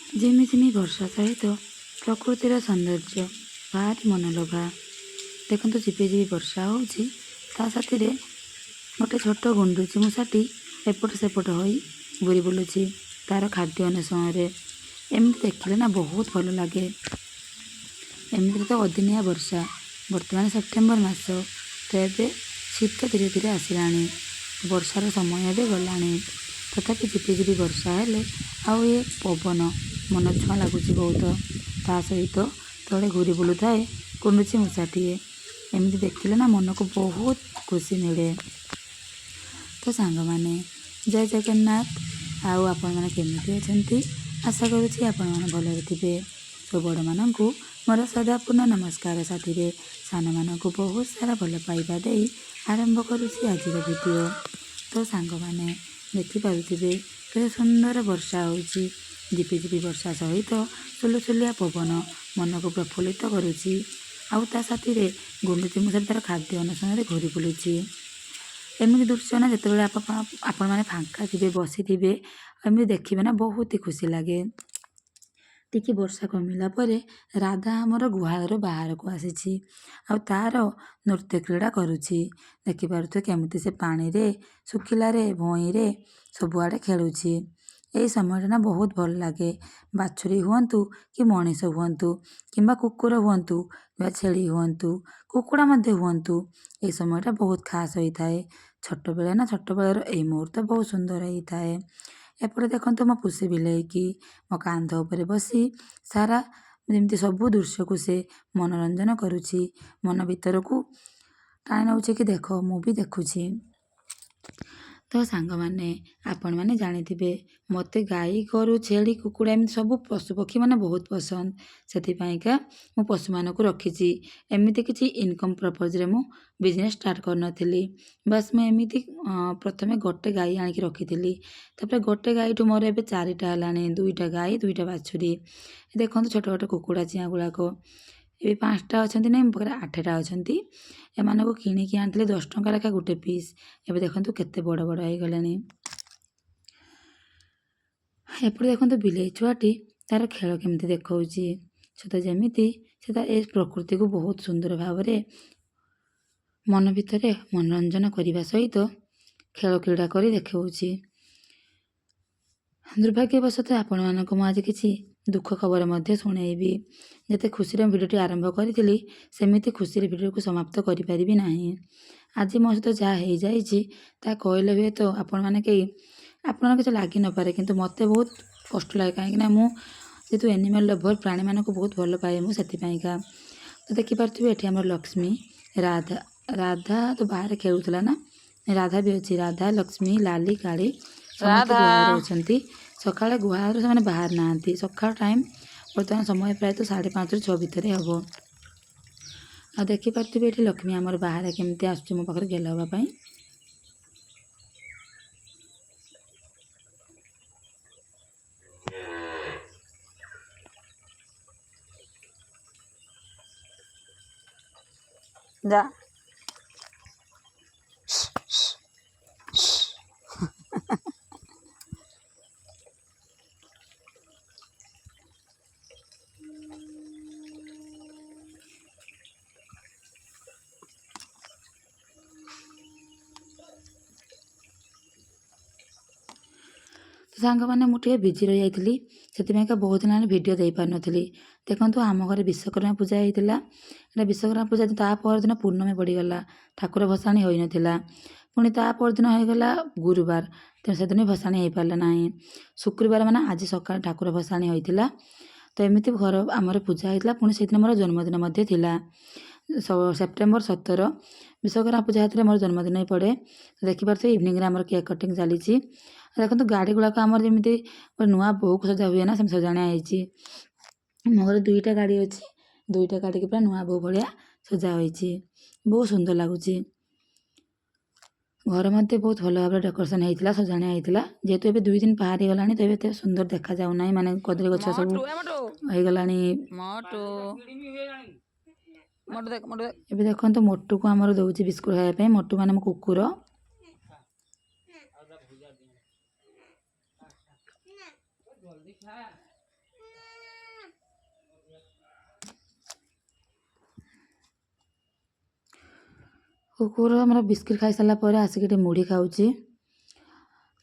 झिमिझिमि वर्षा सहित प्रकृतिर सौंदर्य भारी मनलोभा। देखो झिपिझिपि वर्षा होउछि ता साथी गोटे छोट गुंडुची मूषाटी एपट सेपट हो घूरी बुलुछि तार खाद्य अन्वेषण। एमती देखिले ना बहुत भल लगे। एमती तो अदिनिया वर्षा बर्तमान सेप्टेम्बर मास तो ये शीत धीरे धीरे आसलानी वर्षार समय भी गलानी तथापि झिपिझिपि वर्षा हेले आउ ये पवन मन छुआ लगुच बहुत। ता सहित तले घूरी बुलू थाए कुंडुची मूषाटीए। एमती देखिले ना मन को बहुत खुशी मिले। तो सांग माने जय जगन्नाथ। आउ आपण मैंने केमिति अछंती आशा करुछि आपण मैंने भलरे थिबे। तो बड़ माननकु मोर सदापूर्ण नमस्कार। साथी रे सान माननकु बहुत सारा भल पाइबा देई आरंभ करुछि आजिर वीडियो। तो सांग माने देखि पारुथिबे केते सुंदर वर्षा होउछि। झिपिझिपि वर्षा सहित सुलुसुलिया पवन मन को प्रफुल्लित करुछि। आउ ता साथी रे गुंडुची मूषा तार खाद्य अन्वेषण घूरी बुलुछि। एमती दृश्य ना जिते आपण मैंने फांका थे बसी थे एमती देखिए ना बहुत ही खुशी लगे। टिकी वर्षा कमिला परे राधा आमर गुहालर बाहर को आसी तार नृत्य क्रीड़ा करुछि। देखिपे केमिति से पानी रे सुखिलारे भई रे सबुआड़े खेलुछि। यही समय ना बहुत भल लगे। बाछुरी हुअंतु कि मनीष हुअंतु किंबा कुकुर हुअंतु कि छेली हुअंतु कुकुड़ा मध्य हुअंतु ये समयटा बहुत खास होता है। छोट बेले ना छोट बेलर यही मुहूर्त बहुत सुंदर होता है। एपटे देखो मो पुषी बिलेकी मो कांध उपरे बसी सारा जमी सबू दृश्य को से मनोरंजन करुछि। मन भीतर को टाणी नौछि कि देख मु भी देखुछि। तो सांग माने आपण मैंने जानिथिबे मते गाई गोरु छेली कुकुड़ा एमती सब पशुपक्षी मैंने बहुत पसंद। से मु पशु मान को रखी एमती किसी इनकम पर्पज रे मु बिजनेस स्टार्ट कर नथिली। बस मैं एमती प्रथमे गोटे गाई आनिक रखी तापर गोटे गाई ठू मोर एबे 4टा हलानी 2टा गाई 2टा बाछुरी। देखो छोट छोट कुकुड़ा चिआँ गुड़ाक ये 5टा अच्छा ना मो पाखे 8टा अच्छा। एमान को किणिकी आनी 10 टंका लेखा गोटे पीस। एबे देखो केते बड़ बड़ हो गले। एपटे देखो बिलेई छुआटी तार खेल केमती देखौछि। से तो जमीती से ए प्रकृति को बहुत सुंदर भाव मन भितर मनोरंजन करने सहित खेल क्रीड़ा कर देखौछि। दुर्भाग्यवशतः आपण मानक मु आज किछि दुख खबर मध्य सुनेबी। जते खुशी भिडियोटी आरंभ करी सेमिति खुशी भिडियो को समाप्त करि परिबि नाही। आज मो सहित जहाँ हो जाइछि ता कहले हुए तो आपण माने कई आपन किसी लगी न पारे किंतु मते बहुत कष्ट लगे कहीं मु जेतु एनिमल लभर प्राणी मान को बहुत भल पाए मुझे। तो देखिपे ये आम लक्ष्मी राधा राधा तो बाहर खेलुला ना राधा भी अच्छी राधा लक्ष्मी लाली काली समस्त गुहार अच्छा। सकाଳେ गुहार से बाहर ना सकाल टाइम बर्तमान समय प्राय तो 5:30 ରୁ 6 भितर हम। आ देखिपे ये लक्ष्मी आमर बाहर केमती आस मो पाखे गेल हाँपाई। जा सांग मैंने मुझे बिजी रही जाइली से बहुत दिन भिडियो दे पार नी। देखो आम घर विश्वकर्मा पूजा होता है। विश्वकर्मा पूजा ता परदिन पूर्णमी पड़गला ठाकुर भसाणी हो नाला पुणी ता परदिन होगला गुरुवार तेणु से दिन भसाणी हो पारा ना। शुक्रवार माने आज सकाल ठाकुर भसाणी होता। तो एमती घर आमर पूजा होता पुणी से दिन मोर जन्मदिन थिला सेप्टेम्बर 17 विश्वकर्मा पूजा हाथ में मोर जन्मदिन ही पड़े। देखिपे इवनिंग आम केक कटिंग चली। देखो गाड़ी गुड़ाक आमर जमी नुआ बोहू को सजा हुए ना से सजाणिया मो घर 2टा गाड़ी अच्छी 2टा गाड़ी की पूरा नुआ बोहू भाया सजा होती बहुत सुंदर लगुच। घर मध्य बहुत भल भाव डेकोरेशन होता सजाणिया होता जेहेतु एवं 2 दिन पार गला तो ये सुंदर देखा जाऊना माने कदली गछ सब हो गला। एबे देखो मोटू को आमर दौची बिस्कुट खावाई मोटू माने मो कुकुर। କୁକୁର ଆମର ବିସ୍କିଟ୍ ଖାଇସାରିଲା ପରେ ଆସିକି ଟିକେ ମୁଢ଼ି ଖାଉଛି।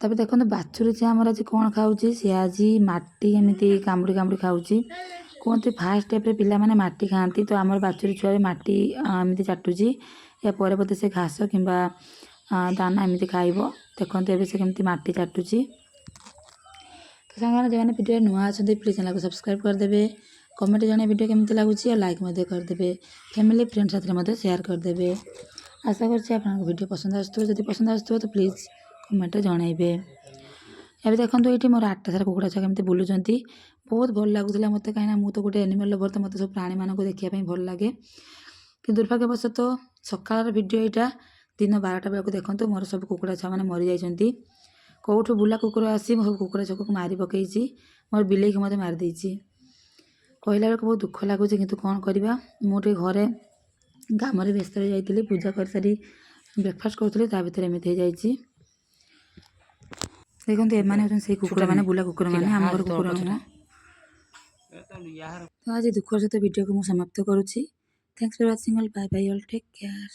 ତାପରେ ଦେଖନ୍ତୁ ବାଛୁରୀ ଯେ ଆମର ଆଜି କ'ଣ ଖାଉଛି, ସିଏ ଆଜି ମାଟି ଏମିତି କାମୁଡ଼ି କାମୁଡ଼ି ଖାଉଛି। କୁହନ୍ତି ଫାଷ୍ଟ ଷ୍ଟେପ୍ରେ ପିଲାମାନେ ମାଟି ଖାଆନ୍ତି, ତ ଆମର ବାଛୁରୀ ଛୁଆ ବି ମାଟି ଏମିତି ଚାଟୁଛି। ଏହାପରେ ବୋଧେ ସେ ଘାସ କିମ୍ବା ଦାନା ଏମିତି ଖାଇବ। ଦେଖନ୍ତୁ ଏବେ ସେ କେମିତି ମାଟି ଚାଟୁଛି। ତ ସାଙ୍ଗମାନେ ଯେଉଁମାନେ ଭିଡ଼ିଓରେ ନୂଆ ଅଛନ୍ତି ପ୍ଲିଜ୍ ଚ୍ୟାନେଲକୁ ସବସ୍କ୍ରାଇବ୍ କରିଦେବେ, କମେଣ୍ଟ ଜଣେଇ ଭିଡ଼ିଓ କେମିତି ଲାଗୁଛି ଆଉ ଲାଇକ୍ ମଧ୍ୟ କରିଦେବେ, ଫ୍ୟାମିଲି ଫ୍ରେଣ୍ଡ ସାଥିରେ ମଧ୍ୟ ସେୟାର କରିଦେବେ। ଆଶା କରୁଛି ଆପଣଙ୍କ ଭିଡ଼ିଓ ପସନ୍ଦ ଆସୁଥିବ, ଯଦି ପସନ୍ଦ ଆସୁଥିବ ତ ପ୍ଲିଜ୍ କମେଣ୍ଟରେ ଜଣାଇବେ। ଏବେ ଦେଖନ୍ତୁ ଏଇଠି ମୋର 8ଟା ସାରା କୁକୁଡ଼ା ଛୁଆ କେମିତି ବୁଲୁଛନ୍ତି। ବହୁତ ଭଲ ଲାଗୁଥିଲା ମୋତେ, କାହିଁକିନା ମୁଁ ତ ଗୋଟେ ଆନିମାଲ୍ ଲଭର୍, ତ ମୋତେ ସବୁ ପ୍ରାଣୀମାନଙ୍କୁ ଦେଖିବା ପାଇଁ ଭଲ ଲାଗେ। କିନ୍ତୁ ଦୁର୍ଭାଗ୍ୟବଶତଃ ସକାଳର ଭିଡ଼ିଓ ଏଇଟା, ଦିନ 12ଟା ବେଳକୁ ଦେଖନ୍ତୁ ମୋର ସବୁ କୁକୁଡ଼ା ଛୁଆମାନେ ମରିଯାଇଛନ୍ତି। କେଉଁଠୁ ବୁଲା କୁକୁର ଆସି ମୋ ସବୁ କୁକୁଡ଼ା ଛୁଆକୁ ମାରି ପକେଇଛି, ମୋର ବିଲେଇକି ମଧ୍ୟ ମାରିଦେଇଛି। କହିଲା ବେଳକୁ ବହୁତ ଦୁଃଖ ଲାଗୁଛି, କିନ୍ତୁ କ'ଣ କରିବା। ମୁଁ ଟିକେ ଘରେ କାମରେ ବ୍ୟସ୍ତ ରହିଯାଇଥିଲି, ପୂଜା କରିସାରି ବ୍ରେକଫାଷ୍ଟ କରୁଥିଲି, ତା ଭିତରେ ଏମିତି ହେଇଯାଇଛି। ଦେଖନ୍ତୁ ଏମାନେ ହେଉଛନ୍ତି ସେଇ କୁକୁରମାନେ, ବୁଲା କୁକୁରମାନେ, ଆମ ଘର କୁକୁର ନୁହଁ। ତ ଆଜି ଦୁଃଖର ସହିତ ଭିଡ଼ିଓକୁ ମୁଁ ସମାପ୍ତ କରୁଛି। Thanks for watching all, bye bye all, take care.